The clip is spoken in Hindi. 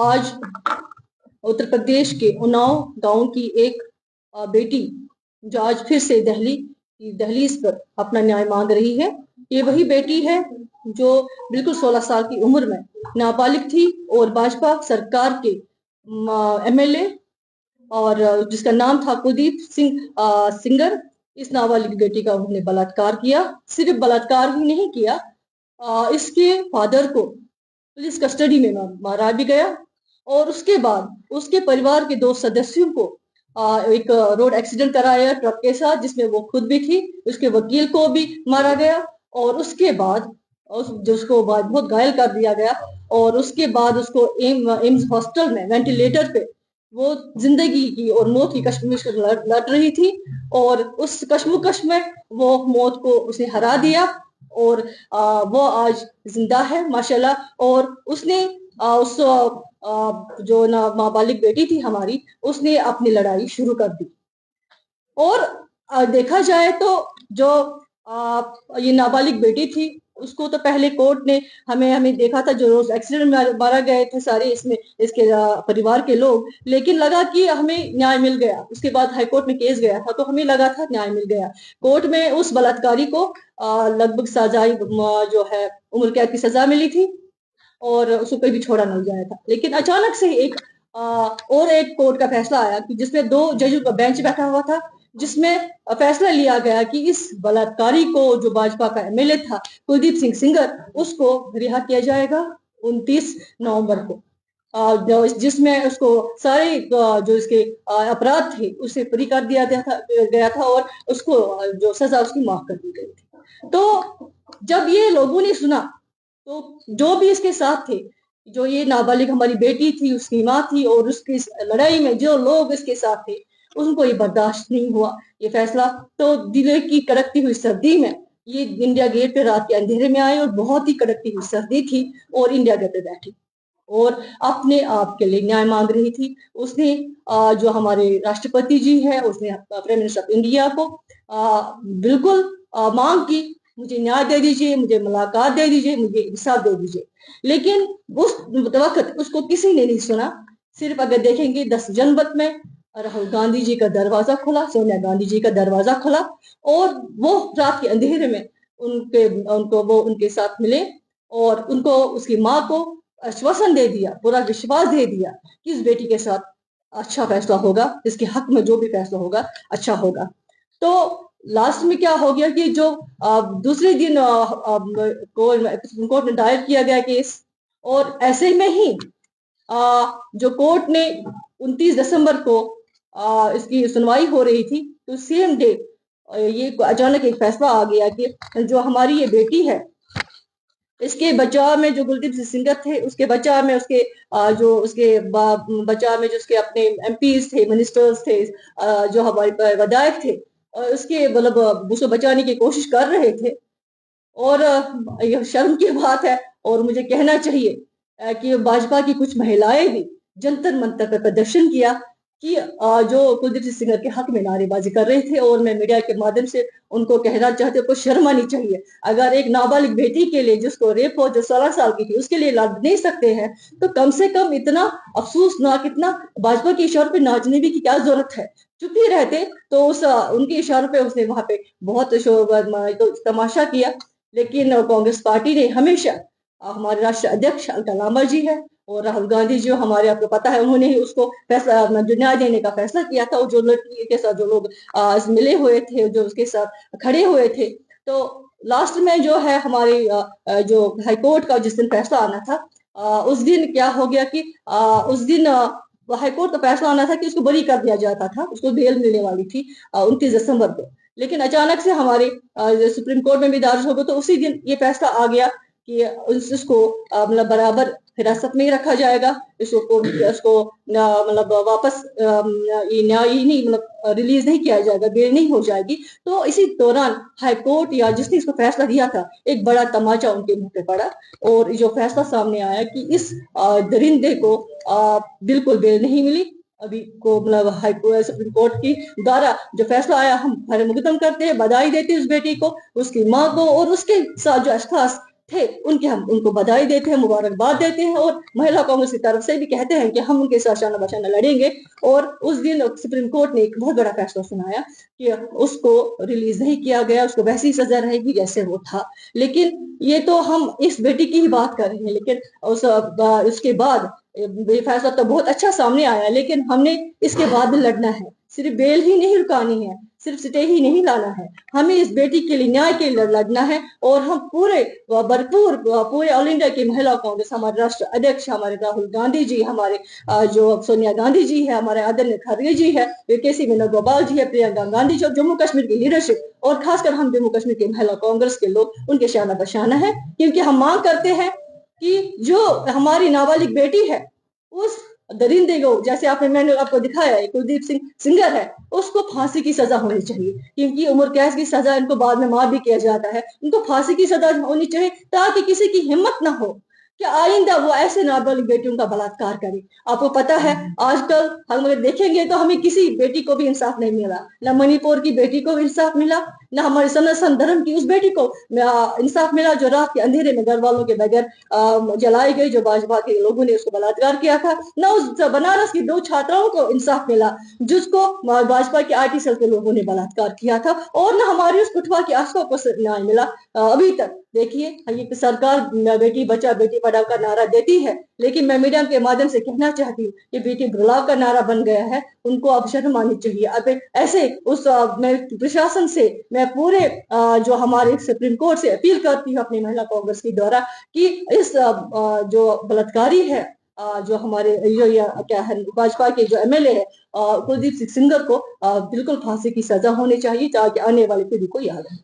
आज उत्तर प्रदेश के उन्नाव गांव की एक बेटी जो आज फिर से दिल्ली की दहलीज पर अपना न्याय मांग रही है। ये वही बेटी है जो बिल्कुल 16 साल की उम्र में नाबालिग थी और भाजपा सरकार के एमएलए और जिसका नाम था कुलदीप सिंह सिंगर। इस नाबालिग बेटी का उन्होंने बलात्कार किया। सिर्फ बलात्कार ही नहीं किया, इसके फादर को पुलिस कस्टडी में मारा भी गया और उसके बाद उसके परिवार के 2 सदस्यों को एक रोड एक्सीडेंट कराया ट्रक के साथ, जिसमें वो खुद भी थी। उसके वकील को भी मारा गया और उसके बाद जिसको बहुत घायल कर दिया गया और उसके बाद उसको एम्स हॉस्पिटल में वेंटिलेटर पे वो जिंदगी की और मौत की कश्मकश लड़ रही थी और उस कश्मकश में वो मौत को उसने हरा दिया और वो आज जिंदा है माशाल्लाह। और उसने उस जो नाबालिग बेटी थी हमारी, उसने अपनी लड़ाई शुरू कर दी। और देखा जाए तो जो ये नाबालिग बेटी थी उसको तो पहले कोर्ट ने हमें देखा था, जो रोज एक्सीडेंट में मारा गए थे सारे इसमें इसके परिवार के लोग, लेकिन लगा कि हमें न्याय मिल गया। उसके बाद हाईकोर्ट में केस गया था तो हमें लगा था न्याय मिल गया। कोर्ट में उस बलात्कारी को लगभग सजा जो है उम्र कैद की सजा मिली थी और उसको कभी छोड़ा नहीं जाया था। लेकिन अचानक से और एक कोर्ट का फैसला आया कि जिसमें 2 जजों का बेंच बैठा हुआ था, जिसमें फैसला लिया गया कि इस बलात्कारी को जो भाजपा का एमएलए था कुलदीप सिंह सिंगर, उसको रिहा किया जाएगा 29 नवंबर को, जिसमें उसको सारे जो इसके अपराध थे उसे फ्री कर दिया गया था और उसको जो सजा उसकी माफ कर दी गई थी। तो जब ये लोगों ने सुना तो जो भी इसके साथ थे, जो ये नाबालिग हमारी बेटी थी, उसकी माँ थी और उसकी लड़ाई में जो लोग इसके साथ थे, उनको ये बर्दाश्त नहीं हुआ ये फैसला। तो दिल्ली की कड़कती हुई सर्दी में ये इंडिया गेट पे रात के अंधेरे में आए और बहुत ही कड़कती हुई सर्दी थी और इंडिया गेट पे बैठी और अपने आप के लिए न्याय मांग रही थी। उसने जो हमारे राष्ट्रपति जी है, उसने प्राइम मिनिस्टर ऑफ इंडिया को बिल्कुल मांग की, मुझे न्याय दे दीजिए, मुझे मुलाकात दे दीजिए, मुझे इंसाफ दे दीजिए। लेकिन उस वक्त उसको किसी ने नहीं सुना। सिर्फ अगर देखेंगे 10 जनवरी में राहुल गांधी जी का दरवाजा खुला, सोनिया गांधी जी का दरवाजा खुला और वो रात के अंधेरे में उनको वो उनके साथ मिले और उनको उसकी माँ को आश्वासन दे दिया, पूरा विश्वास दे दिया कि इस बेटी के साथ अच्छा फैसला होगा, इसके हक में जो भी फैसला होगा अच्छा होगा। तो लास्ट में क्या हो गया कि जो दूसरे दिन सुप्रीम कोर्ट में दायर किया गया केस और ऐसे में ही जो कोर्ट ने 29 दिसंबर को इसकी सुनवाई हो रही थी, तो सेम डे ये अचानक एक फैसला आ गया कि जो हमारी ये बेटी है, इसके बचाव में जो कुलदीप सिंगर थे, उसके बचाव में उसके जो उसके बचाव में जो उसके अपने एमपीज थे, मिनिस्टर्स थे, जो हमारे विधायक थे, उसके मतलब उसको बचाने की कोशिश कर रहे थे। और यह शर्म की बात है और मुझे कहना चाहिए कि भाजपा की कुछ महिलाएं भी जंतर मंतर पर प्रदर्शन किया कि जो कुलदीप सिंगर के हक में नारेबाजी कर रहे थे। और मैं मीडिया के माध्यम से उनको कहना चाहती हूँ, शर्म आनी चाहिए। अगर एक नाबालिग बेटी के लिए जिसको रेप हो, जो 16 साल की थी, उसके लिए लड़ नहीं सकते हैं, तो कम से कम इतना अफसोसनाक, इतना भाजपा के इशारों पे नाचने भी की क्या जरूरत है। चुप ही रहते तो उनके इशारों पे उसने वहां पे बहुत तमाशा किया। लेकिन कांग्रेस पार्टी ने हमेशा, हमारे राष्ट्रीय अध्यक्ष अलका लांबा जी है और राहुल गांधी जी हमारे, आपको पता है, उन्होंने ही उसको फैसला जो न्याय देने का फैसला किया था। और जो लड़की के साथ जो लोग मिले हुए थे, जो उसके साथ खड़े हुए थे, तो लास्ट में जो है हमारे जो हाईकोर्ट का जिस दिन फैसला आना था, उस दिन क्या हो गया कि उस दिन हाईकोर्ट का फैसला आना था कि उसको बरी कर दिया जाता था, उसको बेल मिलने वाली थी 29 दिसंबर को। लेकिन अचानक से हमारे सुप्रीम कोर्ट में भी दर्ज हो गया, तो उसी दिन ये फैसला आ गया कि इसको मतलब बराबर हिरासत में ही रखा जाएगा। इसको मतलब वापस ये न्याय ही नहीं, मतलब रिलीज नहीं किया जाएगा, बेल नहीं हो जाएगी। तो इसी दौरान हाई कोर्ट या जिसने इसको फैसला दिया था, एक बड़ा तमाचा उनके मुंह पे पड़ा और जो फैसला सामने आया कि इस दरिंदे को बिल्कुल बेल नहीं मिली। अभी को मतलब हाई सुप्रीम कोर्ट की द्वारा जो फैसला आया, हम खैर मुकदम करते हैं, बधाई देते हैं उस बेटी को, उसकी माँ को और उसके साथ जो अशखास थे उनके हम उनको बधाई देते हैं, मुबारकबाद देते हैं और महिला कांग्रेस की तरफ से भी कहते हैं कि हम उनके साथ शाना बशाना लड़ेंगे। और उस दिन सुप्रीम कोर्ट ने एक बहुत बड़ा फैसला सुनाया कि उसको रिलीज नहीं किया गया, उसको वैसी सजा रहेगी जैसे वो था। लेकिन ये तो हम इस बेटी की ही बात कर रहे हैं, लेकिन उसके बाद ये फैसला तो बहुत अच्छा सामने आया, लेकिन हमने इसके बाद भी लड़ना है। सिर्फ बेल ही नहीं रुकानी है, सिर्फ स्टे ही नहीं लाना है, हमें इस बेटी के लिए, न्याय के लिए लड़ना है। और हम पूरे भरपूर पूरे ऑल इंडिया की महिला कांग्रेस, हमारे राष्ट्र अध्यक्ष हमारे राहुल गांधी जी, हमारे जो सोनिया गांधी जी है, हमारे आदरणीय खड़गे जी है, केसी वेणुगोपाल जी है, प्रियंका गांधी जी, जम्मू कश्मीर की लीडरशिप और खासकर हम जम्मू कश्मीर के महिला कांग्रेस के लोग उनके शाना बशाना है। क्योंकि हम मांग करते हैं कि जो हमारी नाबालिग बेटी है उस दरिंदे को, जैसे मैंने आपको दिखाया है, कुलदीप सिंह सिंगर है, उसको फांसी की सजा होनी चाहिए। क्योंकि उम्र कैद की सजा इनको बाद में मार भी किया जाता है, उनको फांसी की सजा होनी चाहिए ताकि किसी की हिम्मत ना हो कि आइंदा वो ऐसे नाबालिग बेटियों का बलात्कार करे। आपको पता है आजकल हम अगर देखेंगे तो हमें किसी बेटी को भी इंसाफ नहीं मिला, न मणिपुर की बेटी को इंसाफ मिला, न हमारे सनातन धर्म की उस बेटी को इंसाफ मिला जो रात के अंधेरे में घर वालों के बगैर जलाई गई, जो भाजपा के लोगों ने उसको बलात्कार किया था। न उस बनारस की 2 छात्राओं को इंसाफ मिला जिसको भाजपा के आरटी सेल के लोगों ने बलात्कार किया था। और न हमारी उस कुटवा की आस्था को न्याय मिला अभी तक। देखिए, ये सरकार बेटी बचा बेटी पढ़ाओ का नारा देती है, लेकिन मैं मीडिया के माध्यम से कहना चाहती हूँ कि बेटी बचाओ का नारा बन गया है, उनको अब शर्म आनी चाहिए। अब ऐसे उस मैं प्रशासन से, मैं पूरे जो हमारे सुप्रीम कोर्ट से अपील करती हूँ अपनी महिला कांग्रेस के द्वारा कि इस जो बलात्कारी है, जो हमारे क्या है भाजपा के जो एमएलए है कुलदीप सिंह सिंगर को बिल्कुल फांसी की सजा होनी चाहिए ताकि आने वाली पीढ़ी को याद है।